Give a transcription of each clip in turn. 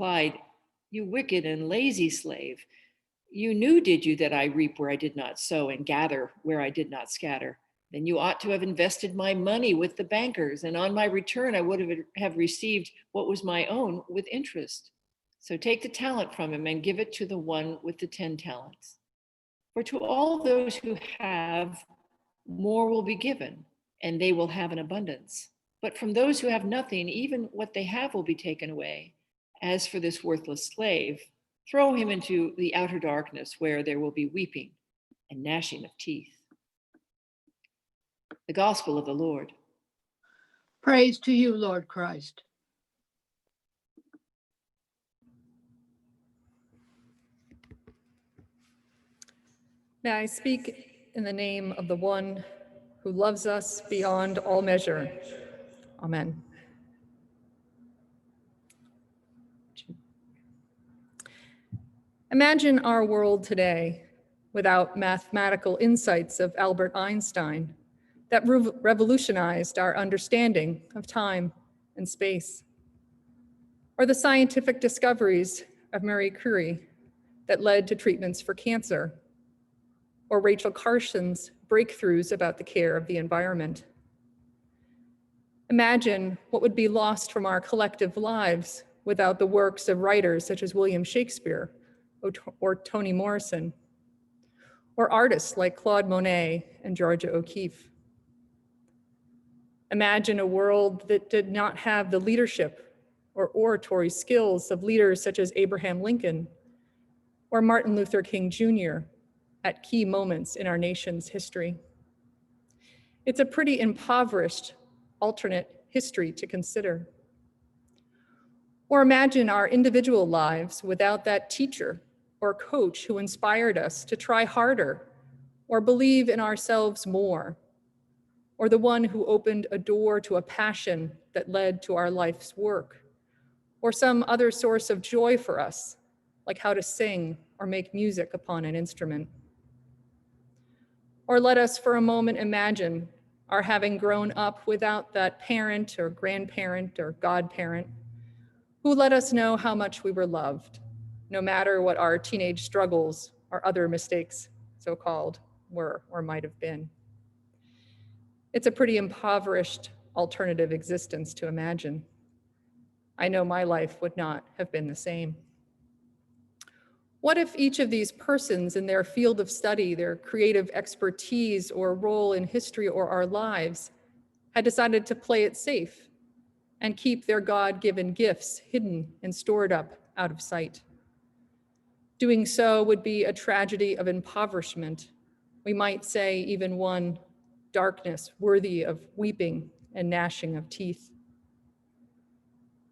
replied, "You wicked and lazy slave. You knew, did you, that I reap where I did not sow and gather where I did not scatter? Then you ought to have invested my money with the bankers, and on my return I would have received what was my own with interest. So take the talent from him and give it to the one with the 10 talents. For to all those who have, more will be given, and they will have an abundance. But from those who have nothing, even what they have will be taken away. As for this worthless slave, throw him into the outer darkness where there will be weeping and gnashing of teeth." The Gospel of the Lord. Praise to you, Lord Christ. May I speak in the name of the one who loves us beyond all measure. Amen. Imagine our world today without mathematical insights of Albert Einstein that revolutionized our understanding of time and space, or the scientific discoveries of Marie Curie that led to treatments for cancer, or Rachel Carson's breakthroughs about the care of the environment. Imagine what would be lost from our collective lives without the works of writers such as William Shakespeare or Toni Morrison, or artists like Claude Monet and Georgia O'Keeffe. Imagine a world that did not have the leadership or oratory skills of leaders such as Abraham Lincoln or Martin Luther King Jr. at key moments in our nation's history. It's a pretty impoverished alternate history to consider. Or imagine our individual lives without that teacher or coach who inspired us to try harder or believe in ourselves more, or the one who opened a door to a passion that led to our life's work, or some other source of joy for us, like how to sing or make music upon an instrument. Or let us for a moment imagine our having grown up without that parent or grandparent or godparent who let us know how much we were loved, no matter what our teenage struggles or other mistakes, so-called, were or might have been. It's a pretty impoverished alternative existence to imagine. I know my life would not have been the same. What if each of these persons in their field of study, their creative expertise or role in history or our lives had decided to play it safe and keep their God-given gifts hidden and stored up out of sight? Doing so would be a tragedy of impoverishment. We might say even one darkness worthy of weeping and gnashing of teeth.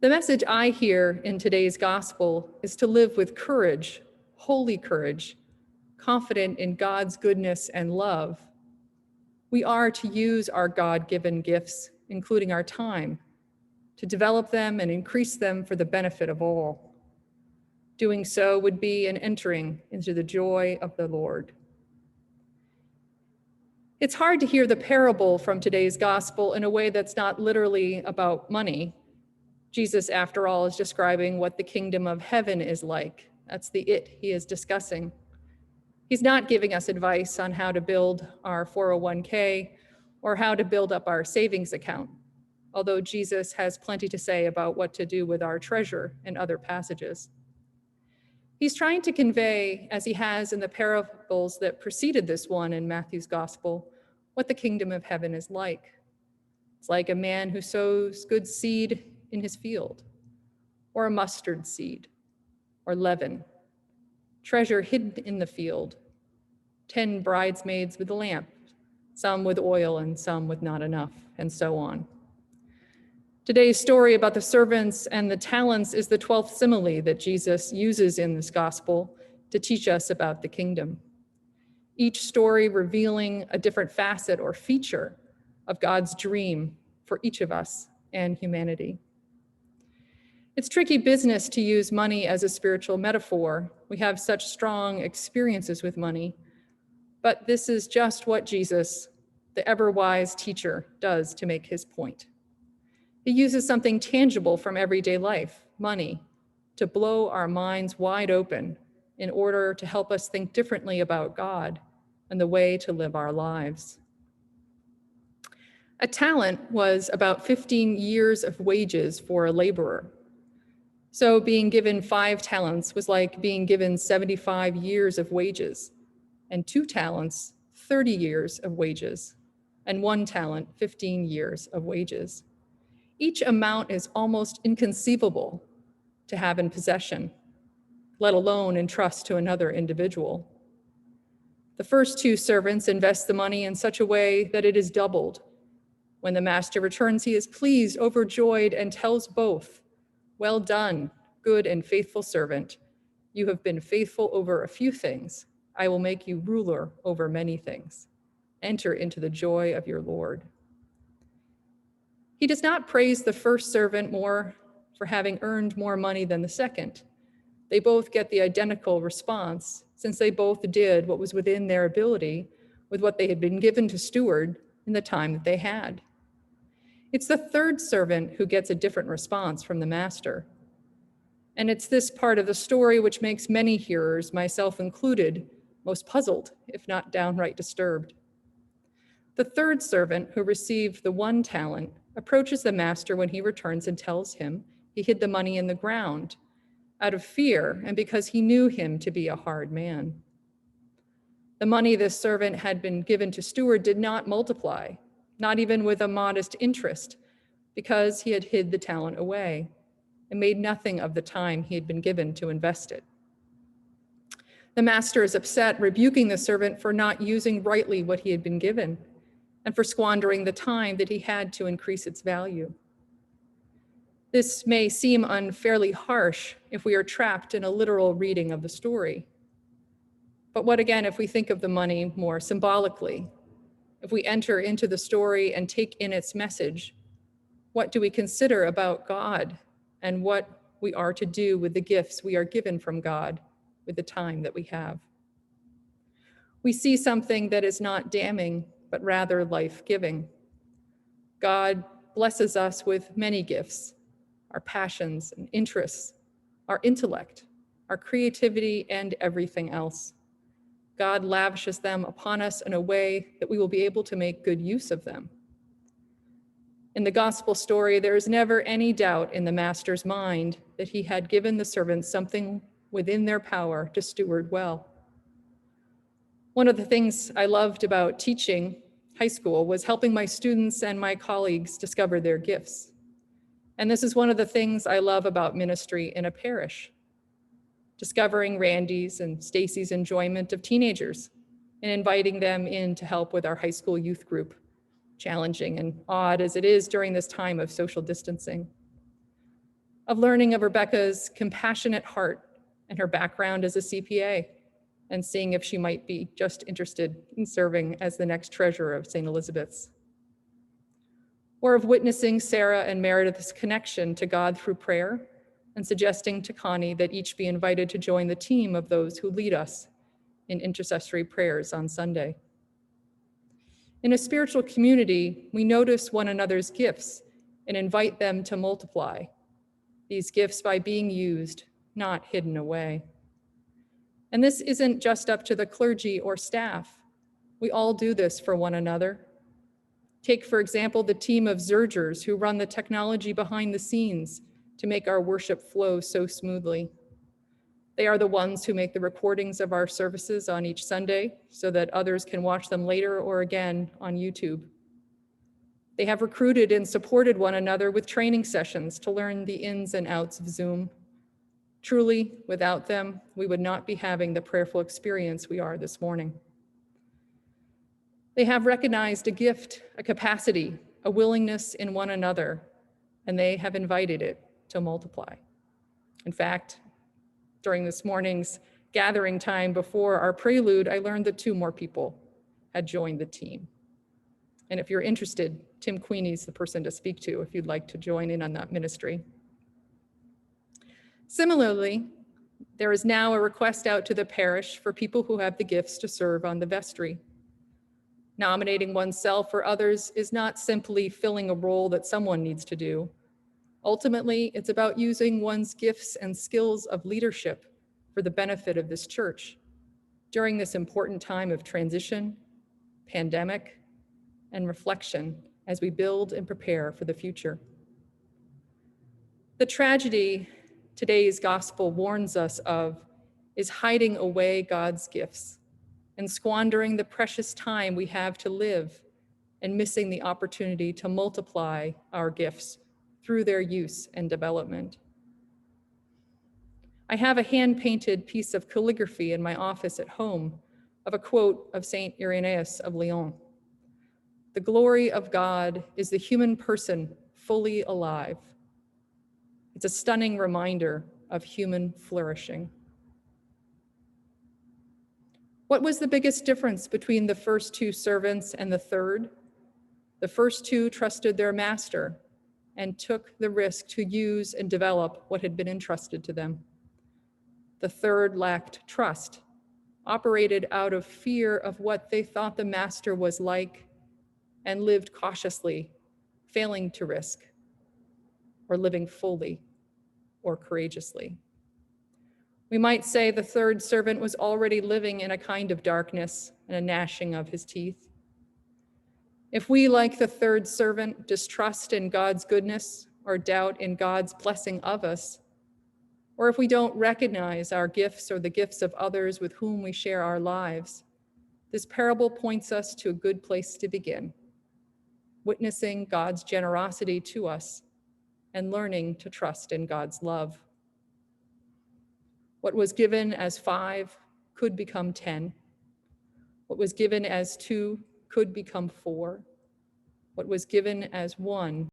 The message I hear in today's gospel is to live with courage, holy courage, confident in God's goodness and love. We are to use our God-given gifts, including our time, to develop them and increase them for the benefit of all. Doing so would be an entering into the joy of the Lord. It's hard to hear the parable from today's gospel in a way that's not literally about money. Jesus, after all, is describing what the kingdom of heaven is like. That's the it he is discussing. He's not giving us advice on how to build our 401k or how to build up our savings account, although Jesus has plenty to say about what to do with our treasure in other passages. He's trying to convey, as he has in the parables that preceded this one in Matthew's gospel, what the kingdom of heaven is like. It's like a man who sows good seed in his field, or a mustard seed, or leaven, treasure hidden in the field, 10 bridesmaids with a lamp, some with oil and some with not enough, and so on. Today's story about the servants and the talents is the 12th simile that Jesus uses in this gospel to teach us about the kingdom. Each story revealing a different facet or feature of God's dream for each of us and humanity. It's tricky business to use money as a spiritual metaphor. We have such strong experiences with money, but this is just what Jesus, the ever-wise teacher, does to make his point. He uses something tangible from everyday life, money, to blow our minds wide open in order to help us think differently about God and the way to live our lives. A talent was about 15 years of wages for a laborer. So being given 5 talents was like being given 75 years of wages, and 2 talents, 30 years of wages, and 1 talent, 15 years of wages. Each amount is almost inconceivable to have in possession, let alone entrust to another individual. The first 2 servants invest the money in such a way that it is doubled. When the master returns, he is pleased, overjoyed, and tells both, "Well done, good and faithful servant. You have been faithful over a few things. I will make you ruler over many things. Enter into the joy of your Lord." He does not praise the first servant more for having earned more money than the second. They both get the identical response, since they both did what was within their ability with what they had been given to steward in the time that they had. It's the third servant who gets a different response from the master. And it's this part of the story which makes many hearers, myself included, most puzzled, if not downright disturbed. The third servant, who received the 1 talent, approaches the master when he returns and tells him he hid the money in the ground out of fear and because he knew him to be a hard man. The money this servant had been given to steward did not multiply, not even with a modest interest, because he had hid the talent away and made nothing of the time he had been given to invest it. The master is upset, rebuking the servant for not using rightly what he had been given and for squandering the time that he had to increase its value. This may seem unfairly harsh if we are trapped in a literal reading of the story. But what again if we think of the money more symbolically? If we enter into the story and take in its message, what do we consider about God and what we are to do with the gifts we are given from God with the time that we have? We see something that is not damning, but rather life-giving. God blesses us with many gifts, our passions and interests, our intellect, our creativity, and everything else. God lavishes them upon us in a way that we will be able to make good use of them. In the gospel story, there is never any doubt in the master's mind that he had given the servants something within their power to steward well. One of the things I loved about teaching high school was helping my students and my colleagues discover their gifts. And this is one of the things I love about ministry in a parish. Discovering Randy's and Stacy's enjoyment of teenagers and inviting them in to help with our high school youth group, challenging and odd as it is during this time of social distancing. Of learning of Rebecca's compassionate heart and her background as a CPA, and seeing if she might be just interested in serving as the next treasurer of St. Elizabeth's. Or of witnessing Sarah and Meredith's connection to God through prayer and suggesting to Connie that each be invited to join the team of those who lead us in intercessory prayers on Sunday. In a spiritual community, we notice one another's gifts and invite them to multiply. These gifts by being used, not hidden away. And this isn't just up to the clergy or staff. We all do this for one another. Take, for example, the team of Zergers who run the technology behind the scenes to make our worship flow so smoothly. They are the ones who make the recordings of our services on each Sunday so that others can watch them later or again on YouTube. They have recruited and supported one another with training sessions to learn the ins and outs of Zoom. Truly, without them, we would not be having the prayerful experience we are this morning. They have recognized a gift, a capacity, a willingness in one another, and they have invited it to multiply. In fact, during this morning's gathering time before our prelude, I learned that 2 more people had joined the team. And if you're interested, Tim Queenie's the person to speak to if you'd like to join in on that ministry. Similarly, there is now a request out to the parish for people who have the gifts to serve on the vestry. Nominating oneself or others is not simply filling a role that someone needs to do, Ultimately, it's about using one's gifts and skills of leadership for the benefit of this church during this important time of transition, pandemic, and reflection as we build and prepare for the future. The tragedy today's gospel warns us of is hiding away God's gifts and squandering the precious time we have to live and missing the opportunity to multiply our gifts through their use and development. I have a hand-painted piece of calligraphy in my office at home of a quote of Saint Irenaeus of Lyon. "The glory of God is the human person fully alive." It's a stunning reminder of human flourishing. What was the biggest difference between the first two servants and the third? The first two trusted their master and took the risk to use and develop what had been entrusted to them. The third lacked trust, operated out of fear of what they thought the master was like, and lived cautiously, failing to risk, or living fully or courageously. We might say the third servant was already living in a kind of darkness and a gnashing of his teeth. If we, like the third servant, distrust in God's goodness or doubt in God's blessing of us, or if we don't recognize our gifts or the gifts of others with whom we share our lives, this parable points us to a good place to begin, witnessing God's generosity to us and learning to trust in God's love. What was given as 5 could become 10. What was given as 2 could become 4. What was given as 1